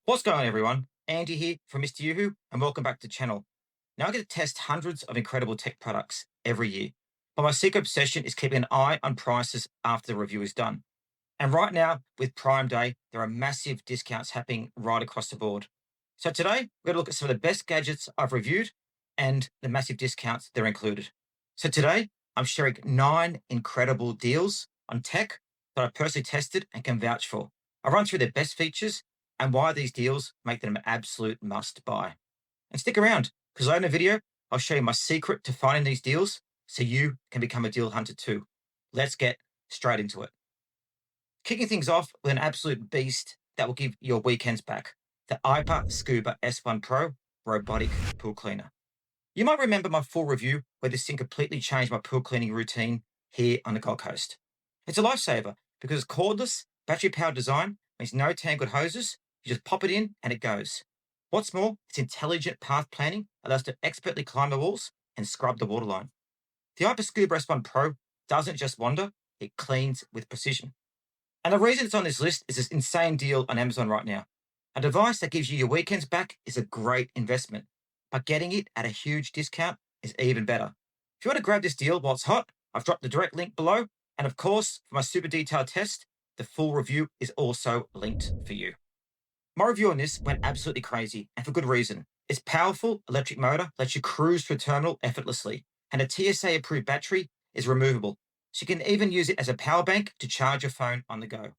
What's going on, everyone? Andy here from Mr. Yoo-Hoo, and welcome back to the channel. Now I get to test hundreds of incredible tech products every year, but my secret obsession is keeping an eye on prices after the review is done. And right now, with Prime Day, there are massive discounts happening right across the board. So today, we're going to look at some of the best gadgets I've reviewed and the massive discounts they're included. So today, I'm sharing 9 incredible deals on tech that I personally tested and can vouch for. I'll run through their best features and why these deals make them an absolute must buy. And stick around, because later in the video, I'll show you my secret to finding these deals so you can become a deal hunter too. Let's get straight into it. Kicking things off with an absolute beast that will give your weekends back, the Scuba S1 Pro Robotic Pool Cleaner. You might remember my full review where this thing completely changed my pool cleaning routine here on the Gold Coast. It's a lifesaver because its cordless, battery-powered design means no tangled hoses. You just pop it in and it goes. What's more, its intelligent path planning allows to expertly climb the walls and scrub the waterline. The Scuba S1 Pro doesn't just wander, it cleans with precision. And the reason it's on this list is this insane deal on Amazon right now. A device that gives you your weekends back is a great investment, but getting it at a huge discount is even better. If you want to grab this deal while it's hot, I've dropped the direct link below. And of course, for my super detailed test, the full review is also linked for you. My review on this went absolutely crazy, and for good reason. Its powerful electric motor lets you cruise to a terminal effortlessly, and a TSA-approved battery is removable, so you can even use it as a power bank to charge your phone on the go.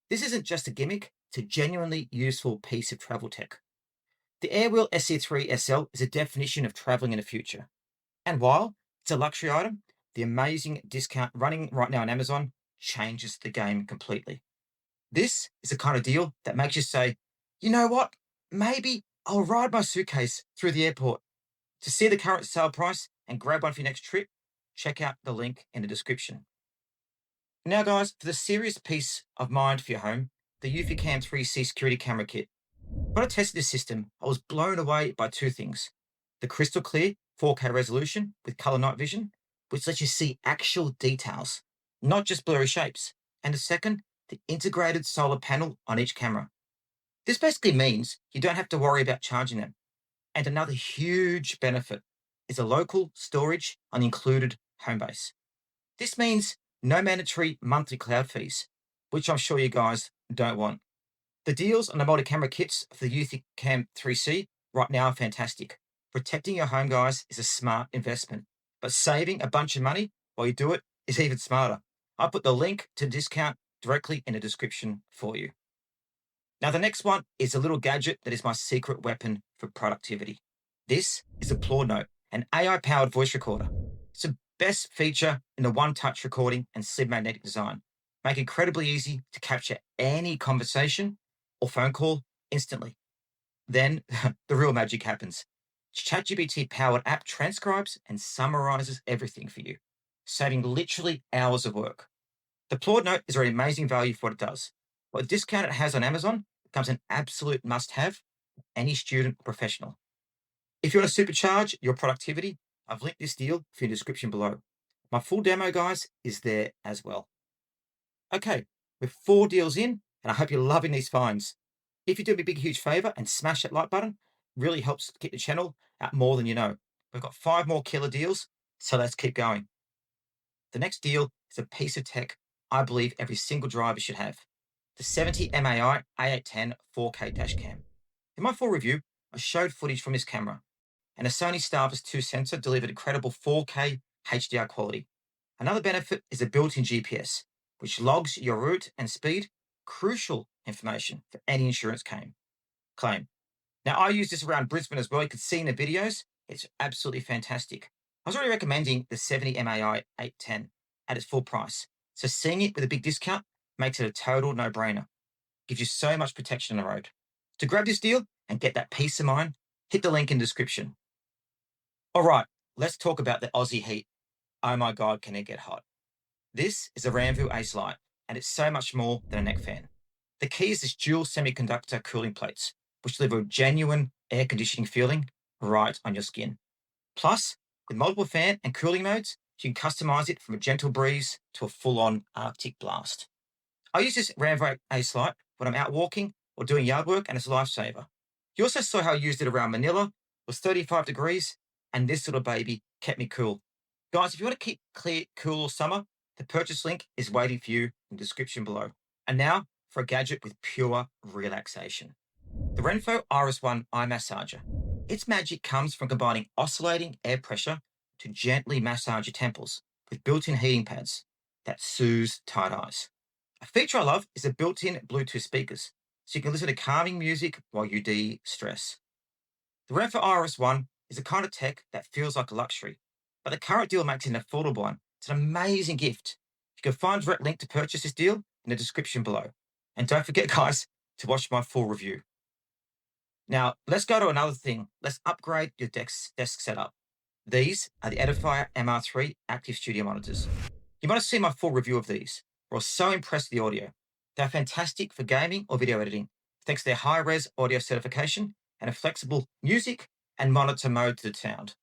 This isn't just a gimmick, it's a genuinely useful piece of travel tech. The Airwheel SC3 SL is a definition of traveling in the future. And while it's a luxury item, the amazing discount running right now on Amazon changes the game completely. This is the kind of deal that makes you say, you know what? Maybe I'll ride my suitcase through the airport. To see the current sale price and grab one for your next trip, check out the link in the description. Now, guys, for the serious peace of mind for your home, the Ucam 3C security camera kit. When I tested this system, I was blown away by 2 things. The crystal clear 4K resolution with color night vision, which lets you see actual details, not just blurry shapes. And the second, the integrated solar panel on each camera. This basically means you don't have to worry about charging them. And another huge benefit is a local storage on the included home base. This means no mandatory monthly cloud fees, which I'm sure you guys don't want. The deals on the multi-camera kits for the Ucam 3C right now are fantastic. Protecting your home, guys, is a smart investment, but saving a bunch of money while you do it is even smarter. I'll put the link to discount directly in the description for you. Now, the next one is a little gadget that is my secret weapon for productivity. This is a Plaud Note, an AI-powered voice recorder. It's the best feature in the one-touch recording and slim magnetic design. Make it incredibly easy to capture any conversation or phone call instantly. Then the real magic happens. ChatGPT-powered app transcribes and summarizes everything for you, saving literally hours of work. The Plaud Note is already amazing value for what it does. But the discount it has on Amazon becomes an absolute must-have for any student or professional. If you want to supercharge your productivity, I've linked this deal for your description below. My full demo, guys, is there as well. Okay, we're 4 deals in, and I hope you're loving these finds. If you do me a big, huge favor and smash that like button, it really helps keep the channel out more than you know. We've got 5 more killer deals, so let's keep going. The next deal is a piece of tech I believe every single driver should have. The 70 MAI A810 4K dashcam. In my full review, I showed footage from this camera, and a Sony Starvis 2 sensor delivered incredible 4K HDR quality. Another benefit is a built-in GPS, which logs your route and speed, crucial information for any insurance claim. Now, I use this around Brisbane as well. You can see in the videos, it's absolutely fantastic. I was already recommending the 70 MAI 810 at its full price, so seeing it with a big discount makes it a total no-brainer. Gives you so much protection on the road. To grab this deal and get that peace of mind, hit the link in the description. All right, let's talk about the Aussie heat. Oh my God, can it get hot? This is a RANVOO AceLight, and it's so much more than a neck fan. The key is this dual semiconductor cooling plates, which deliver a genuine air conditioning feeling right on your skin. Plus, with multiple fan and cooling modes, you can customize it from a gentle breeze to a full-on Arctic blast. I use this RANVOO AceLight when I'm out walking or doing yard work, and it's a lifesaver. You also saw how I used it around Manila. It was 35 degrees, and this little baby kept me cool. Guys, if you want to keep clear, cool all summer, the purchase link is waiting for you in the description below. And now for a gadget with pure relaxation. The Renpho Iris One Eye Massager. Its magic comes from combining oscillating air pressure to gently massage your temples with built-in heating pads that soothes tired eyes. A feature I love is the built-in Bluetooth speakers, so you can listen to calming music while you de-stress. The Renpho Iris One is the kind of tech that feels like a luxury, but the current deal makes it an affordable one. It's an amazing gift. You can find a direct link to purchase this deal in the description below. And don't forget, guys, to watch my full review. Now, let's go to another thing. Let's upgrade your desk setup. These are the Edifier MR3 Active Studio monitors. You might have seen my full review of these. I was so impressed with the audio. They're fantastic for gaming or video editing, thanks to their high-res audio certification and a flexible music and monitor mode to the sound.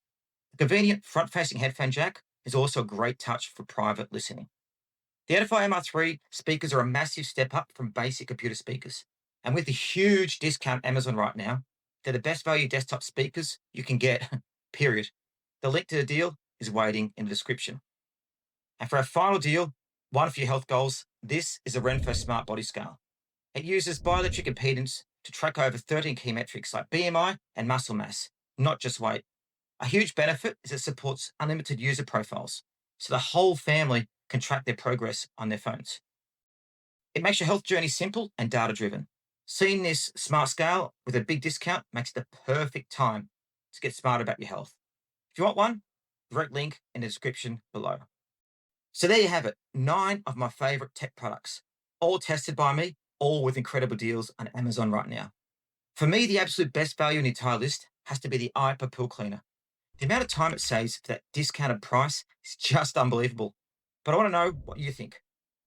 The convenient front-facing headphone jack is also a great touch for private listening. The Edifier MR3 speakers are a massive step up from basic computer speakers. And with the huge discount Amazon right now, they're the best value desktop speakers you can get, period. The link to the deal is waiting in the description. And for our final deal, one for your health goals, this is a Renpho Smart Body Scale. It uses bioelectric impedance to track over 13 key metrics like BMI and muscle mass, not just weight. A huge benefit is it supports unlimited user profiles, so the whole family can track their progress on their phones. It makes your health journey simple and data-driven. Seeing this smart scale with a big discount makes it the perfect time to get smart about your health. If you want one, direct link in the description below. So there you have it, 9 of my favorite tech products, all tested by me, all with incredible deals on Amazon right now. For me, the absolute best value in the entire list has to be the iPool cleaner. The amount of time it saves for that discounted price is just unbelievable. But I want to know what you think.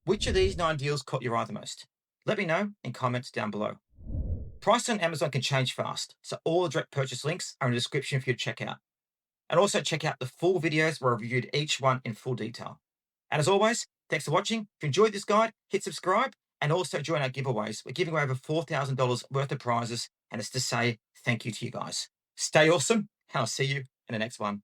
Which of these 9 deals caught your eye the most? Let me know in comments down below. Price on Amazon can change fast, so all the direct purchase links are in the description for you to check out. And also check out the full videos where I reviewed each one in full detail. And as always, thanks for watching. If you enjoyed this guide, hit subscribe and also join our giveaways. We're giving away over $4,000 worth of prizes, and it's to say thank you to you guys. Stay awesome, and I'll see you in the next one.